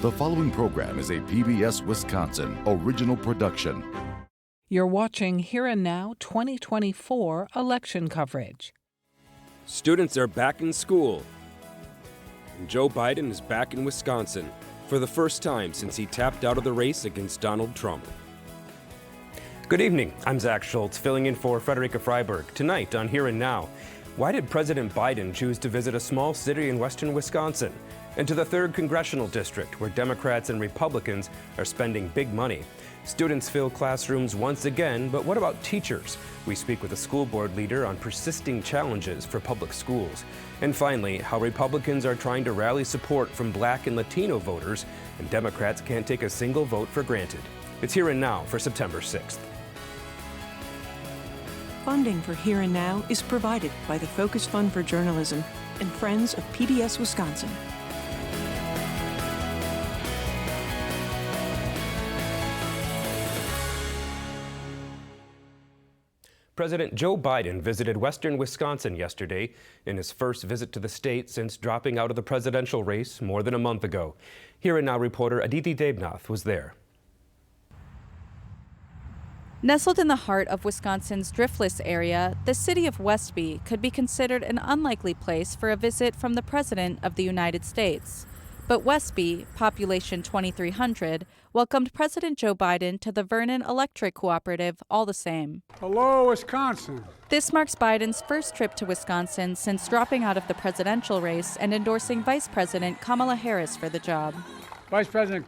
The following program is a PBS Wisconsin original production. You're watching Here and Now 2024 election coverage. Students are back in school. And Joe Biden is back in Wisconsin for the first time since he tapped out of the race against Donald Trump. Good evening. I'm Zach Schultz, filling in for Frederica Freiberg. Tonight on Here and Now, why did President Biden choose to visit a small city in western Wisconsin? And to the 3rd Congressional District, where Democrats and Republicans are spending big money. Students fill classrooms once again, but what about teachers? We speak with a school board leader on persisting challenges for public schools. And finally, how Republicans are trying to rally support from Black and Latino voters, and Democrats can't take a single vote for granted. It's Here and Now for September 6th. Funding for Here and Now is provided by the Focus Fund for Journalism and Friends of PBS Wisconsin. President Joe Biden visited western Wisconsin yesterday in his first visit to the state since dropping out of the presidential race more than a month ago. Here and Now reporter Aditi Debnath was there. Nestled in the heart of Wisconsin's Driftless area, the city of Westby could be considered an unlikely place for a visit from the President of the United States. But Westby, population 2,300, welcomed President Joe Biden to the Vernon Electric Cooperative all the same. Hello, Wisconsin. This marks Biden's first trip to Wisconsin since dropping out of the presidential race and endorsing Vice President Kamala Harris for the job. Vice President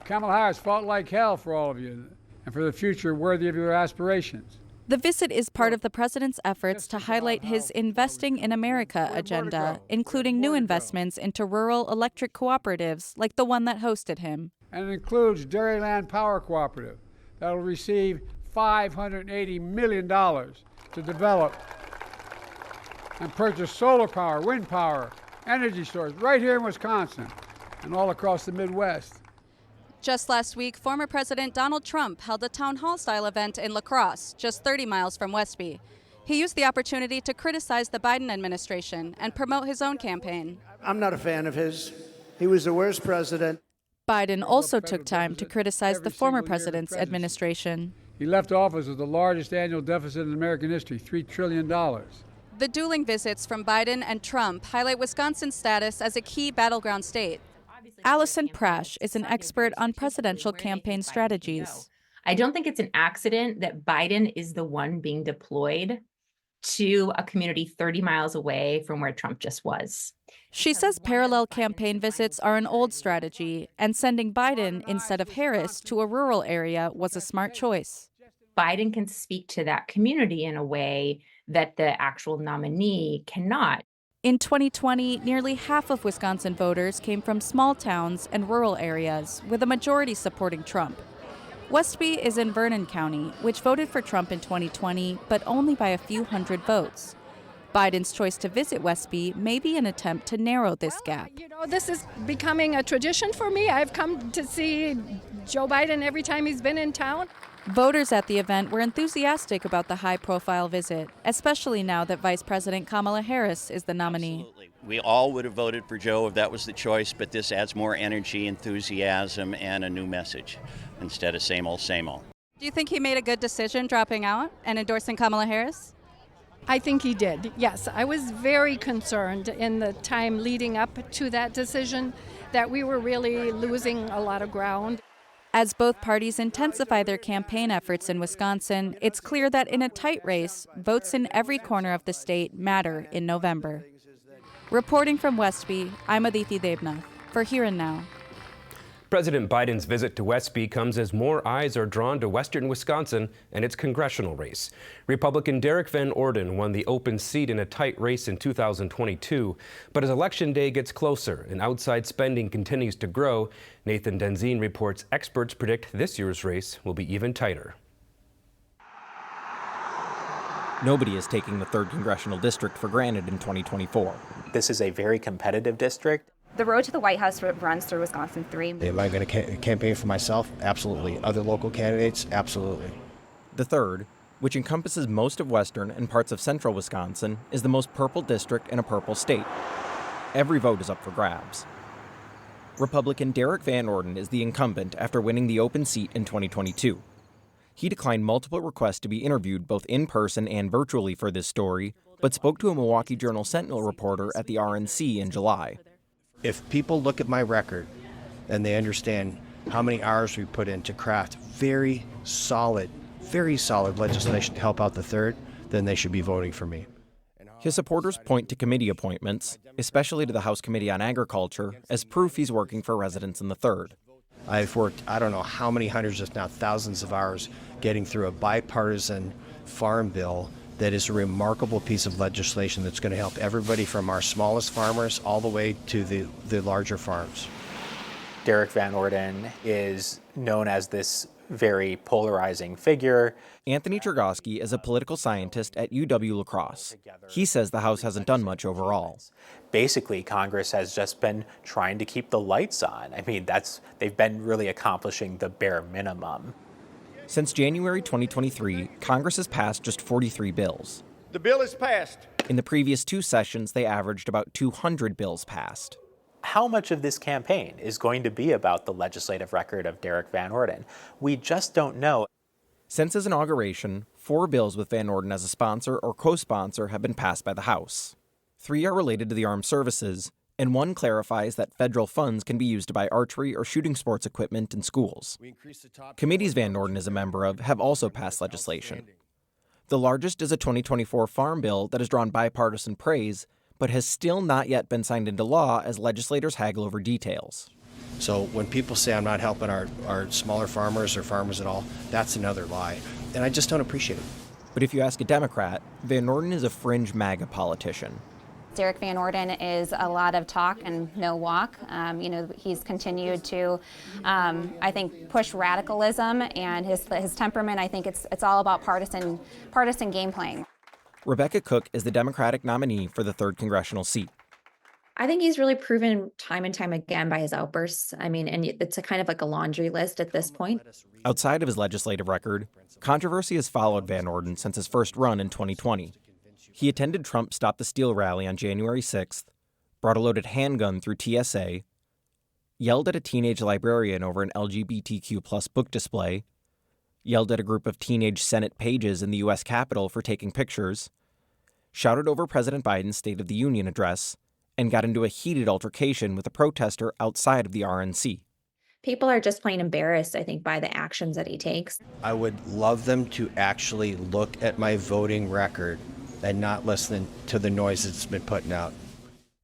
Kamala Harris fought like hell for all of you and for the future worthy of your aspirations. The visit is part of the president's efforts to highlight his Investing in America agenda, including new investments into rural electric cooperatives like the one that hosted him. And it includes Dairyland Power Cooperative that will receive $580 million to develop and purchase solar power, wind power, energy storage right here in Wisconsin and all across the Midwest. Just last week, former President Donald Trump held a town hall-style event in La Crosse, just 30 miles from Westby. He used the opportunity to criticize the Biden administration and promote his own campaign. I'm not a fan of his. He was the worst president. Biden also took time to criticize the former president's administration. He left office with the largest annual deficit in American history, $3 trillion. The dueling visits from Biden and Trump highlight Wisconsin's status as a key battleground state. Allison Prash is an expert on presidential campaign strategies. I don't think it's an accident that Biden is the one being deployed to a community 30 miles away from where Trump just was. She says parallel campaign visits are an old strategy, and sending Biden instead of Harris to a rural area was a smart choice. Biden can speak to that community in a way that the actual nominee cannot. In 2020, nearly half of Wisconsin voters came from small towns and rural areas, with a majority supporting Trump. Westby is in Vernon County, which voted for Trump in 2020, but only by a few hundred votes. Biden's choice to visit Westby may be an attempt to narrow this gap. This is becoming a tradition for me. I've come to see Joe Biden every time he's been in town. Voters at the event were enthusiastic about the high-profile visit, especially now that Vice President Kamala Harris is the nominee. Absolutely. We all would have voted for Joe if that was the choice, but this adds more energy, enthusiasm, and a new message instead of same old, same old. Do you think he made a good decision dropping out and endorsing Kamala Harris? I think he did, yes. I was very concerned in the time leading up to that decision that we were really losing a lot of ground. As both parties intensify their campaign efforts in Wisconsin, it's clear that in a tight race, votes in every corner of the state matter in November. Reporting from Westby, I'm Aditi Debnath for Here and Now. President Biden's visit to Westby comes as more eyes are drawn to western Wisconsin and its congressional race. Republican Derek Van Orden won the open seat in a tight race in 2022, but as Election Day gets closer and outside spending continues to grow, Nathan Denzine reports experts predict this year's race will be even tighter. Nobody is taking the 3rd Congressional District for granted in 2024. This is a very competitive district. The road to the White House runs through Wisconsin 3. Am I going to campaign for myself? Absolutely. Other local candidates? Absolutely. The 3rd, which encompasses most of western and parts of central Wisconsin, is the most purple district in a purple state. Every vote is up for grabs. Republican Derek Van Orden is the incumbent after winning the open seat in 2022. He declined multiple requests to be interviewed both in person and virtually for this story, but spoke to a Milwaukee Journal-Sentinel reporter at the RNC in July. If people look at my record and they understand how many hours we put in to craft very solid legislation to help out the third, then they should be voting for me. His supporters point to committee appointments, especially to the House Committee on Agriculture, as proof he's working for residents in the third. I've worked, I don't know how many hundreds, if not thousands of hours getting through a bipartisan farm bill that is a remarkable piece of legislation that's going to help everybody from our smallest farmers all the way to the larger farms. Derek Van Orden is known as this very polarizing figure. Anthony Chergosky is a political scientist at UW-La Crosse. He says the House hasn't done much overall. Basically, Congress has just been trying to keep the lights on. I mean, they've been really accomplishing the bare minimum. Since January 2023, Congress has passed just 43 bills. The bill is passed. In the previous 2 sessions, they averaged about 200 bills passed. How much of this campaign is going to be about the legislative record of Derek Van Orden? We just don't know. Since his inauguration, 4 bills with Van Orden as a sponsor or co-sponsor have been passed by the House. 3 are related to the armed services, and 1 clarifies that federal funds can be used to buy archery or shooting sports equipment in schools. Committees Van Orden is a member of have also passed legislation. The largest is a 2024 farm bill that has drawn bipartisan praise, but has still not yet been signed into law as legislators haggle over details. So when people say I'm not helping our smaller farmers or farmers at all, that's another lie. And I just don't appreciate it. But if you ask a Democrat, Van Orden is a fringe MAGA politician. Derek Van Orden is a lot of talk and no walk. He's continued to, I think, push radicalism, and his temperament. I think it's all about partisan game playing. Rebecca Cook is the Democratic nominee for the 3rd congressional seat. I think he's really proven time and time again by his outbursts. I mean, and it's a kind of like a laundry list at this point. Outside of his legislative record, controversy has followed Van Orden since his first run in 2020. He attended Trump Stop the Steal rally on January 6th, brought a loaded handgun through TSA, yelled at a teenage librarian over an LGBTQ+ book display, yelled at a group of teenage Senate pages in the U.S. Capitol for taking pictures, shouted over President Biden's State of the Union address, and got into a heated altercation with a protester outside of the RNC. People are just plain embarrassed, I think, by the actions that he takes. I would love them to actually look at my voting record and not listen to the noise that's been putting out.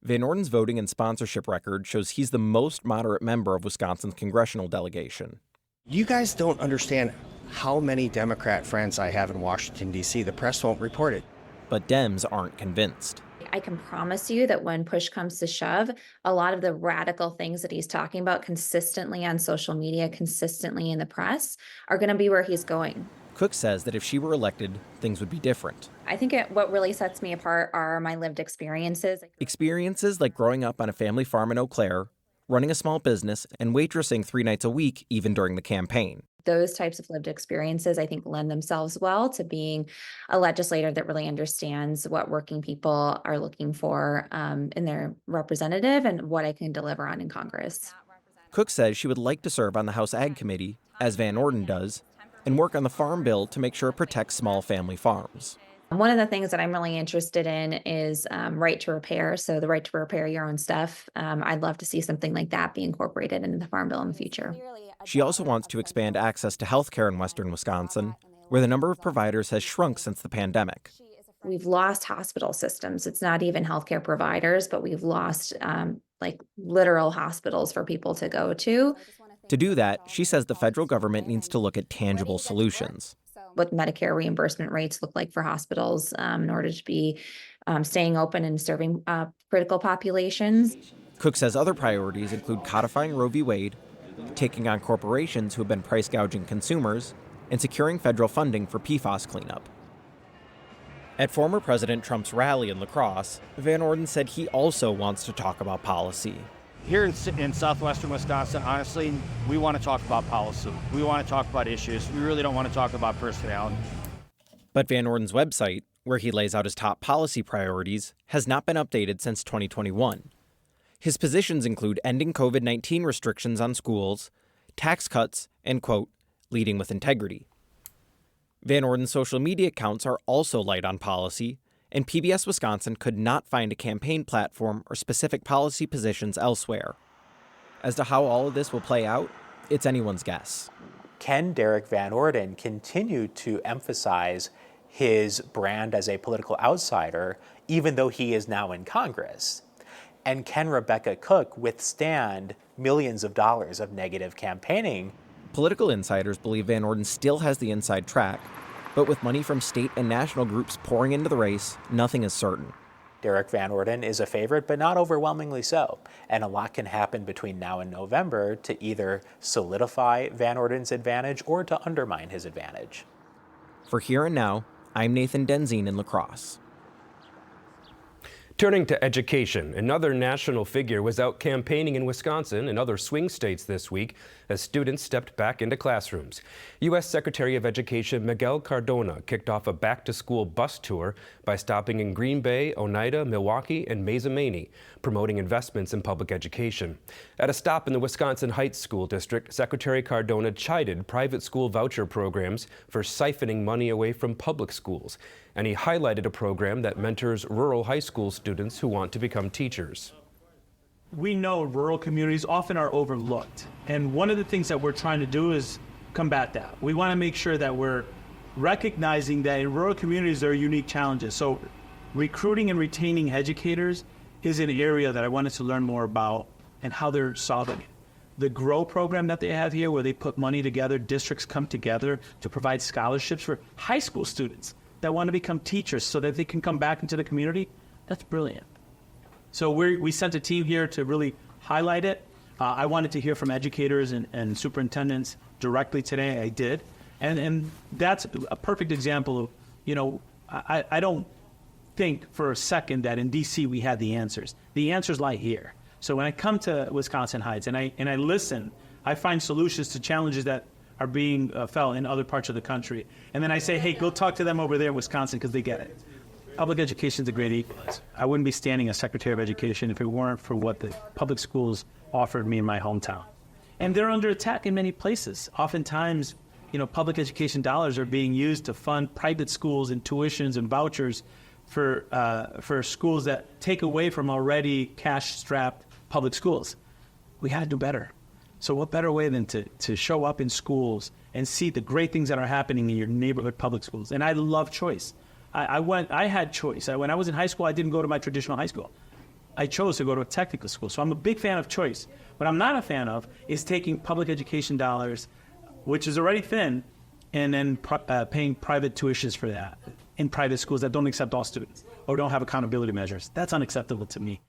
Van Orden's voting and sponsorship record shows he's the most moderate member of Wisconsin's congressional delegation. You guys don't understand how many Democrat friends I have in Washington, D.C. The press won't report it. But Dems aren't convinced. I can promise you that when push comes to shove, a lot of the radical things that he's talking about consistently on social media, consistently in the press, are going to be where he's going. Cook says that if she were elected, things would be different. I think what really sets me apart are my lived experiences. Experiences like growing up on a family farm in Eau Claire, running a small business, and waitressing 3 nights a week, even during the campaign. Those types of lived experiences, I think, lend themselves well to being a legislator that really understands what working people are looking for in their representative and what I can deliver on in Congress. Cook says she would like to serve on the House Ag Committee, as Van Orden does, and work on the Farm Bill to make sure it protects small family farms. One of the things that I'm really interested in is right to repair. So the right to repair your own stuff. I'd love to see something like that be incorporated into the Farm Bill in the future. She also wants to expand access to health care in western Wisconsin, where the number of providers has shrunk since the pandemic. We've lost hospital systems. It's not even healthcare providers, but we've lost literal hospitals for people to go to. To do that, she says the federal government needs to look at tangible solutions. What Medicare reimbursement rates look like for hospitals in order to be staying open and serving critical populations. Cook says other priorities include codifying Roe v. Wade, taking on corporations who have been price gouging consumers, and securing federal funding for PFAS cleanup. At former President Trump's rally in La Crosse, Van Orden said he also wants to talk about policy. Here in southwestern Wisconsin, honestly, we want to talk about policy. We want to talk about issues. We really don't want to talk about personality. But Van Orden's website, where he lays out his top policy priorities, has not been updated since 2021. His positions include ending COVID-19 restrictions on schools, tax cuts, and, quote, leading with integrity. Van Orden's social media accounts are also light on policy, and PBS Wisconsin could not find a campaign platform or specific policy positions elsewhere. As to how all of this will play out, it's anyone's guess. Can Derek Van Orden continue to emphasize his brand as a political outsider, even though he is now in Congress? And can Rebecca Cook withstand millions of dollars of negative campaigning? Political insiders believe Van Orden still has the inside track, but with money from state and national groups pouring into the race, nothing is certain. Derek Van Orden is a favorite, but not overwhelmingly so. And a lot can happen between now and November to either solidify Van Orden's advantage or to undermine his advantage. For Here and Now, I'm Nathan Denzine in La Crosse. Turning to education, another national figure was out campaigning in Wisconsin and other swing states this week as students stepped back into classrooms. U.S. Secretary of Education Miguel Cardona kicked off a back-to-school bus tour by stopping in Green Bay, Oneida, Milwaukee, and Mazomanie, promoting investments in public education. At a stop in the Wisconsin Heights School District, Secretary Cardona chided private school voucher programs for siphoning money away from public schools, and he highlighted a program that mentors rural high school students who want to become teachers. We know rural communities often are overlooked, and one of the things that we're trying to do is combat that. We want to make sure that we're recognizing that in rural communities there are unique challenges. So recruiting and retaining educators is an area that I wanted to learn more about and how they're solving it. The GROW program that they have here, where they put money together, districts come together to provide scholarships for high school students that want to become teachers so that they can come back into the community, that's brilliant. So we sent a team here to really highlight it. I wanted to hear from educators and superintendents directly today. I did. And that's a perfect example of, I don't think for a second that in D.C. we had the answers. The answers lie here. So when I come to Wisconsin Heights and I listen, I find solutions to challenges that are being felt in other parts of the country. And then I say, hey, go talk to them over there in Wisconsin because they get it. Public education is a great equalizer. I wouldn't be standing as Secretary of Education if it weren't for what the public schools offered me in my hometown. And they're under attack in many places. Oftentimes, public education dollars are being used to fund private schools and tuitions and vouchers for schools that take away from already cash-strapped public schools. We had to do better. So what better way than to show up in schools and see the great things that are happening in your neighborhood public schools? And I love choice. I had choice. When I was in high school, I didn't go to my traditional high school. I chose to go to a technical school. So I'm a big fan of choice. What I'm not a fan of is taking public education dollars, which is already thin, and then paying private tuitions for that in private schools that don't accept all students or don't have accountability measures. That's unacceptable to me.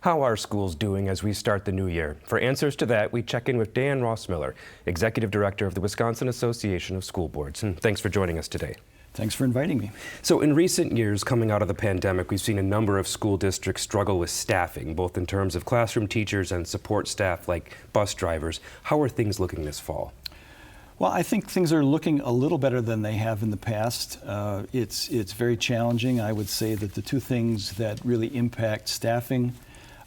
How are schools doing as we start the new year? For answers to that, we check in with Dan Rossmiller, Executive Director of the Wisconsin Association of School Boards. And thanks for joining us today. Thanks for inviting me. So in recent years, coming out of the pandemic, we've seen a number of school districts struggle with staffing, both in terms of classroom teachers and support staff like bus drivers. How are things looking this fall? Well, I think things are looking a little better than they have in the past. It's very challenging. I would say that the two things that really impact staffing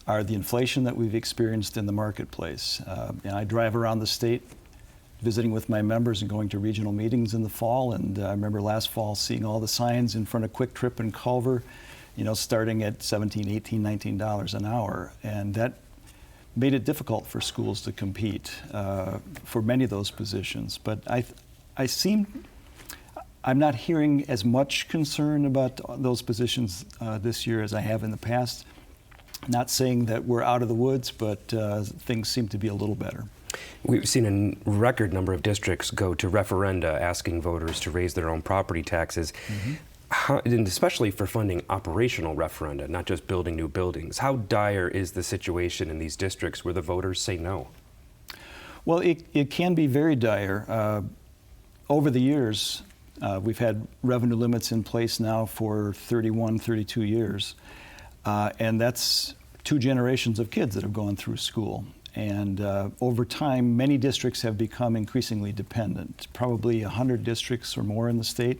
are the inflation that we've experienced in the marketplace. And I drive around the state visiting with my members and going to regional meetings in the fall. And I remember last fall seeing all the signs in front of Quick Trip and Culver, starting at $17, $18, $19 an hour. And that made it difficult for schools to compete for many of those positions. But I'm not hearing as much concern about those positions this year as I have in the past. Not saying that we're out of the woods, but things seem to be a little better. We've seen a record number of districts go to referenda asking voters to raise their own property taxes. Mm-hmm. And especially for funding operational referenda, not just building new buildings. How dire is the situation in these districts where the voters say no? Well, it can be very dire. Over the years, we've had revenue limits in place now for 31, 32 years. And that's 2 generations of kids that have gone through school. And over time, many districts have become increasingly dependent. Probably 100 districts or more in the state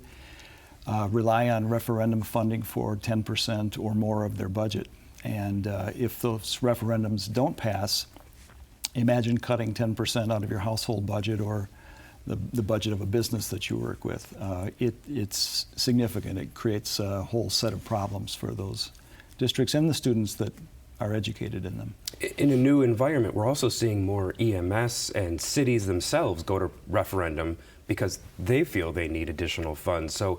rely on referendum funding for 10% or more of their budget. And if those referendums don't pass, imagine cutting 10% out of your household budget or the budget of a business that you work with. It's significant. It creates a whole set of problems for those districts and the students that are educated in them. In a new environment, we're also seeing more EMS and cities themselves go to referendum because they feel they need additional funds. So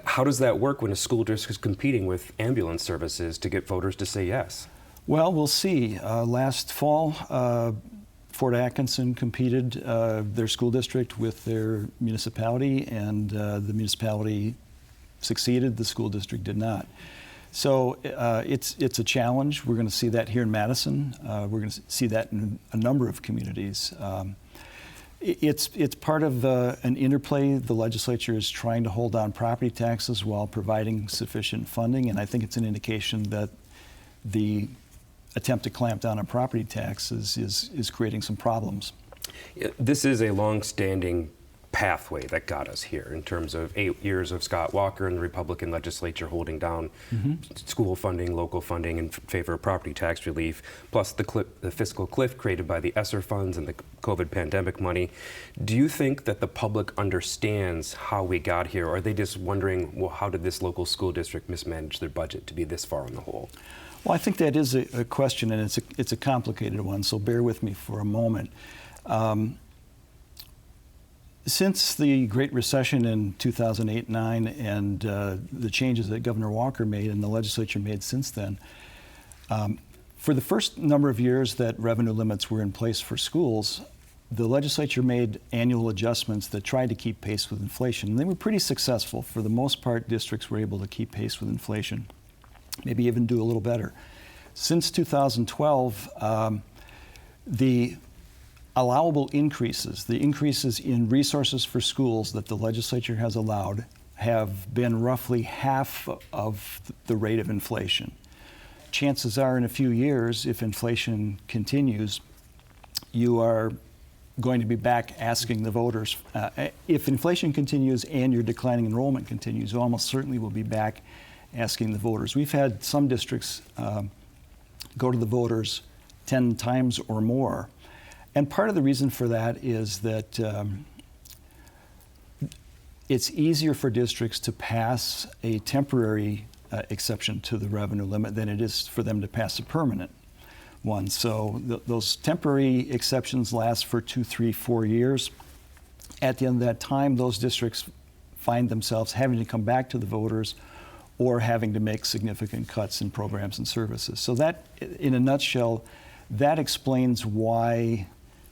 how does that work when a school district is competing with ambulance services to get voters to say yes? Well, we'll see. Last fall, Fort Atkinson competed their school district with their municipality, and the municipality succeeded, the school district did not. So it's a challenge. We're going to see that here in Madison. We're going to see that in a number of communities. It's part of an interplay. The legislature is trying to hold down property taxes while providing sufficient funding, and I think it's an indication that the attempt to clamp down on property taxes is creating some problems. This is a long-standing pathway that got us here in terms of 8 years of Scott Walker and the Republican legislature holding down school funding, local funding in favor of property tax relief, plus the fiscal cliff created by the ESSER funds and the COVID pandemic money. Do you think that the public understands how we got here, or are they just wondering, well, how did this local school district mismanage their budget to be this far in the hole? Well, I think that is a question, and it's a complicated one, so bear with me for a moment. Since the Great Recession in 2008-9 and the changes that Governor Walker made and the legislature made since then, for the first number of years that revenue limits were in place for schools, the legislature made annual adjustments that tried to keep pace with inflation. And they were pretty successful. For the most part, districts were able to keep pace with inflation, maybe even do a little better. Since 2012, the allowable increases, the increases in resources for schools that the legislature has allowed, have been roughly half of the rate of inflation. Chances are in a few years, if inflation continues, you are going to be back asking the voters. If inflation continues and your declining enrollment continues, you almost certainly will be back asking the voters. We've had some districts go to the voters 10 times or more. And part of the reason for that is that it's easier for districts to pass a temporary exception to the revenue limit than it is for them to pass a permanent one. So those temporary exceptions last for 2, 3, 4 years. At the end of that time, those districts find themselves having to come back to the voters or having to make significant cuts in programs and services. So that, in a nutshell, that explains why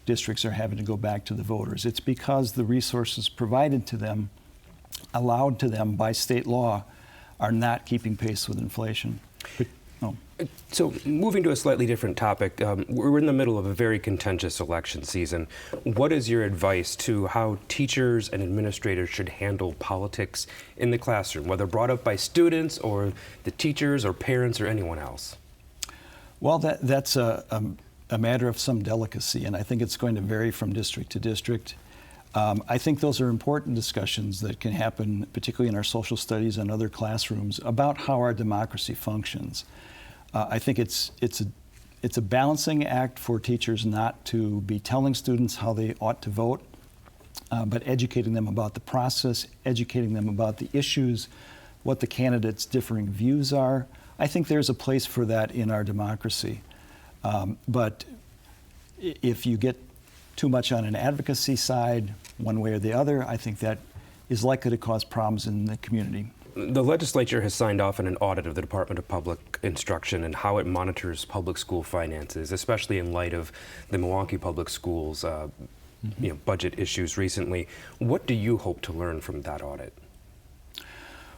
districts are having to go back to the voters. It's because the resources provided to them, allowed to them by state law, are not keeping pace with inflation. So moving to a slightly different topic, we're in the middle of a very contentious election season. What is your advice to how teachers and administrators should handle politics in the classroom, whether brought up by students or the teachers or parents or anyone else? Well, that's a matter of some delicacy, and I think it's going to vary from district to district. I think those are important discussions that can happen, particularly in our social studies and other classrooms, about how our democracy functions. I think it's a balancing act for teachers not to be telling students how they ought to vote, but educating them about the process, educating them about the issues, what the candidates' differing views are. I think there's a place for that in our democracy. But if you get too much on an advocacy side, one way or the other, I think that is likely to cause problems in the community. The legislature has signed off on an audit of the Department of Public Instruction and how it monitors public school finances, especially in light of the Milwaukee Public Schools budget issues recently. What do you hope to learn from that audit?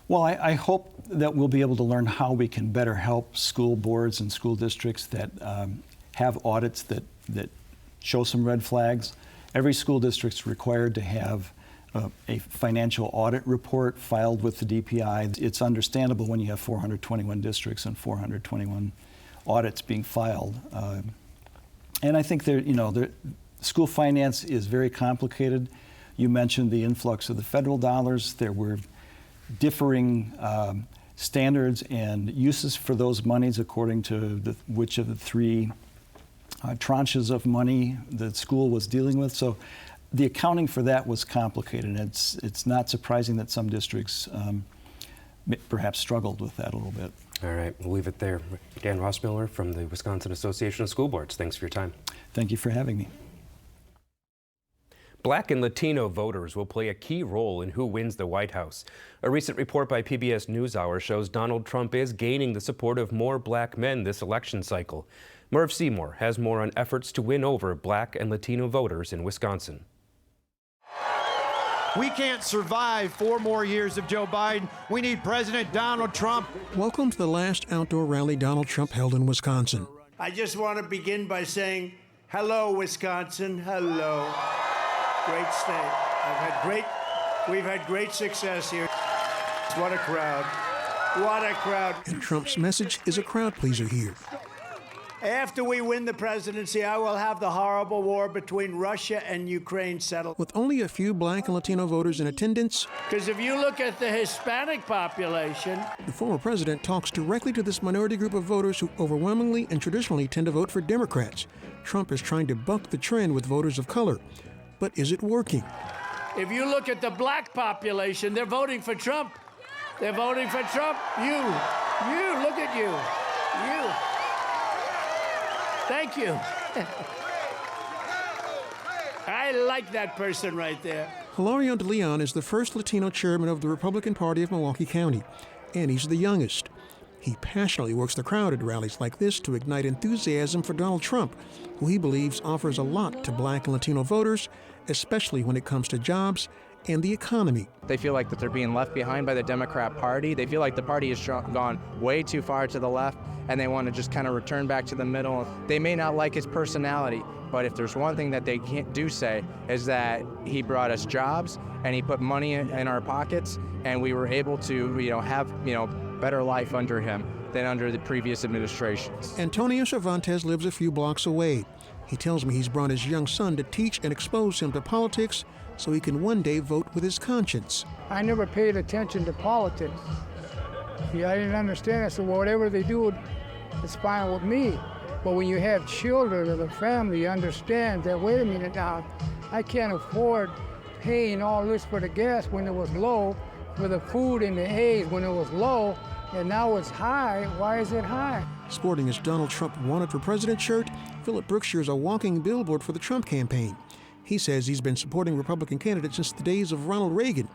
Well, I hope that we'll be able to learn how we can better help school boards and school districts that have audits that show some red flags. Every school district is required to have a financial audit report filed with the DPI. It's understandable when you have 421 districts and 421 audits being filed. And I think school finance is very complicated. You mentioned the influx of the federal dollars. There were differing standards and uses for those monies according to which of the three tranches of money the school was dealing with. So the accounting for that was complicated. It's not surprising that some districts perhaps struggled with that a little bit. All right, we'll leave it there. Dan Rossmiller from the Wisconsin Association of School Boards, thanks for your time. Thank you for having me. Black and Latino voters will play a key role in who wins the White House. A recent report by PBS NewsHour shows Donald Trump is gaining the support of more black men this election cycle. Merv Seymour has more on efforts to win over black and Latino voters in Wisconsin. We can't survive 4 more years of Joe Biden. We need President Donald Trump. Welcome to the last outdoor rally Donald Trump held in Wisconsin. I just want to begin by saying, hello, Wisconsin, hello. Great state. We've had great success here. What a crowd. What a crowd. And Trump's message is a crowd pleaser here. After we win the presidency, I will have the horrible war between Russia and Ukraine settled. With only a few black and Latino voters in attendance, because if you look at the Hispanic population, the former president talks directly to this minority group of voters who overwhelmingly and traditionally tend to vote for Democrats. Trump is trying to buck the trend with voters of color. But is it working? If you look at the black population, they're voting for Trump. They're voting for Trump. You, look at you. You. Thank you. I like that person right there. Hilario de Leon is the first Latino chairman of the Republican Party of Milwaukee County, and he's the youngest. He passionately works the crowd at rallies like this to ignite enthusiasm for Donald Trump, who he believes offers a lot to black and Latino voters, especially when it comes to jobs and the economy. They feel like that they're being left behind by the Democrat Party. They feel like the party has gone way too far to the left, and they want to just kind of return back to the middle. They may not like his personality, but if there's one thing that they can't say is that he brought us jobs and he put money in our pockets, and we were able to, have, better life under him than under the previous administrations. Antonio Cervantes lives a few blocks away. He tells me he's brought his young son to teach and expose him to politics so he can one day vote with his conscience. I never paid attention to politics. See, I didn't understand it, so whatever they do, it's fine with me. But when you have children or a family, you understand that, wait a minute now, I can't afford paying all this for the gas when it was low, for the food and the eggs when it was low, and now it's high. Why is it high? Sporting his Donald Trump wanted for president shirt, Philip Brookshire is a walking billboard for the Trump campaign. He says he's been supporting Republican candidates since the days of Ronald Reagan.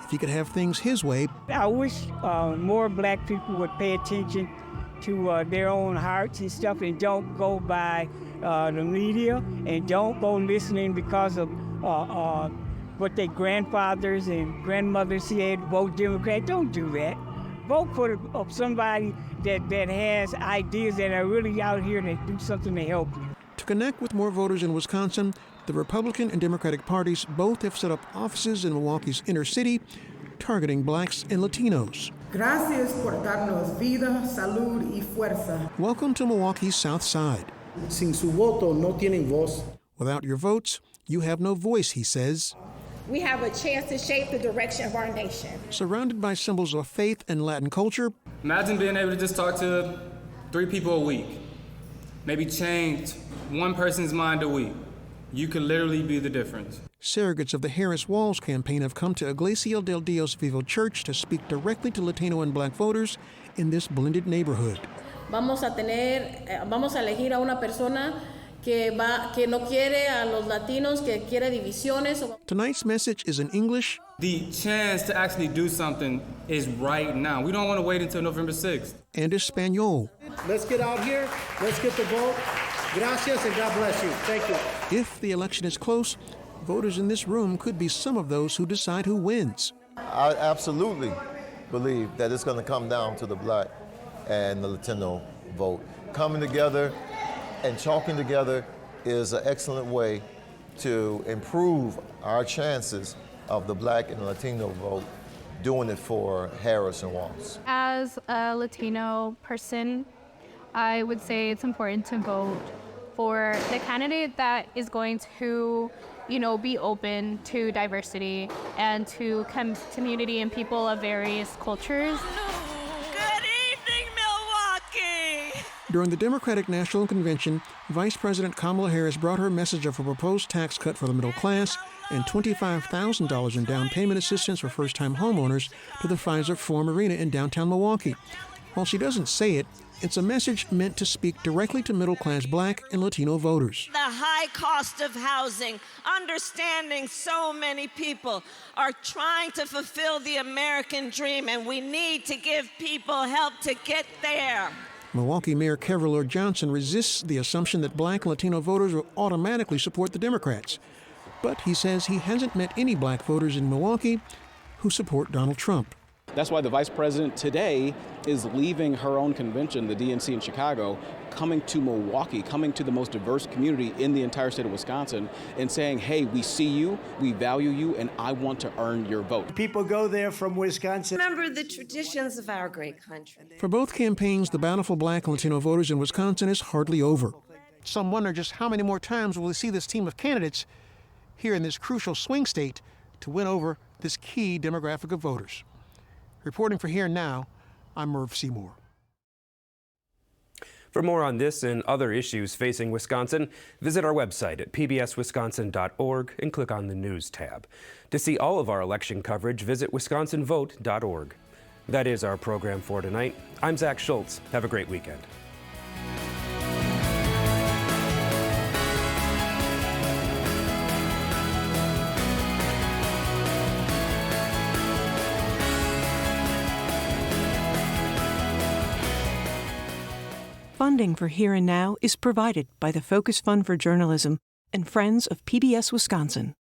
If he could have things his way. I wish more black people would pay attention to their own hearts and stuff, and don't go by the media, and don't go listening because of what their grandfathers and grandmothers said, vote Democrat. Don't do that. Vote for somebody that has ideas that are really out here and do something to help you. To connect with more voters in Wisconsin, the Republican and Democratic parties both have set up offices in Milwaukee's inner city, targeting blacks and Latinos. Gracias por darnos vida, salud y fuerza. Welcome to Milwaukee's South Side. Sin su voto no tienen voz. Without your votes, you have no voice, he says. We have a chance to shape the direction of our nation. Surrounded by symbols of faith and Latin culture. Imagine being able to just talk to 3 people a week. Maybe change one person's mind a week. You could literally be the difference. Surrogates of the Harris Walls campaign have come to Iglesia del Dios Vivo Church to speak directly to Latino and black voters in this blended neighborhood. Vamos a elegir a una persona que no quiere a los latinos, que quiere divisiones. Tonight's message is in English. The chance to actually do something is right now. We don't want to wait until November 6th. And Espanol. Let's get out here. Let's get the vote. Gracias and God bless you. Thank you. If the election is close, voters in this room could be some of those who decide who wins. I absolutely believe that it's going to come down to the black and the Latino vote. Coming together and talking together is an excellent way to improve our chances of the black and Latino vote, doing it for Harris and Walls. As a Latino person, I would say it's important to vote for the candidate that is going to, be open to diversity and to community and people of various cultures. During the Democratic National Convention, Vice President Kamala Harris brought her message of a proposed tax cut for the middle class and $25,000 in down payment assistance for first-time homeowners to the Pfizer Forum Arena in downtown Milwaukee. While she doesn't say it, it's a message meant to speak directly to middle-class Black and Latino voters. The high cost of housing, understanding so many people are trying to fulfill the American dream, and we need to give people help to get there. Milwaukee Mayor Kevin Lord Johnson resists the assumption that Black and Latino voters will automatically support the Democrats. But he says he hasn't met any Black voters in Milwaukee who support Donald Trump. That's why the vice president today is leaving her own convention, the DNC in Chicago, coming to Milwaukee, coming to the most diverse community in the entire state of Wisconsin, and saying, hey, we see you, we value you, and I want to earn your vote. People go there from Wisconsin. Remember the traditions of our great country. For both campaigns, the battle for Black and Latino voters in Wisconsin is hardly over. Some wonder just how many more times will we see this team of candidates here in this crucial swing state to win over this key demographic of voters. Reporting for Here Now, I'm Merv Seymour. For more on this and other issues facing Wisconsin, visit our website at pbswisconsin.org and click on the News tab. To see all of our election coverage, visit wisconsinvote.org. That is our program for tonight. I'm Zach Schultz. Have a great weekend. Funding for Here and Now is provided by the Focus Fund for Journalism and Friends of PBS Wisconsin.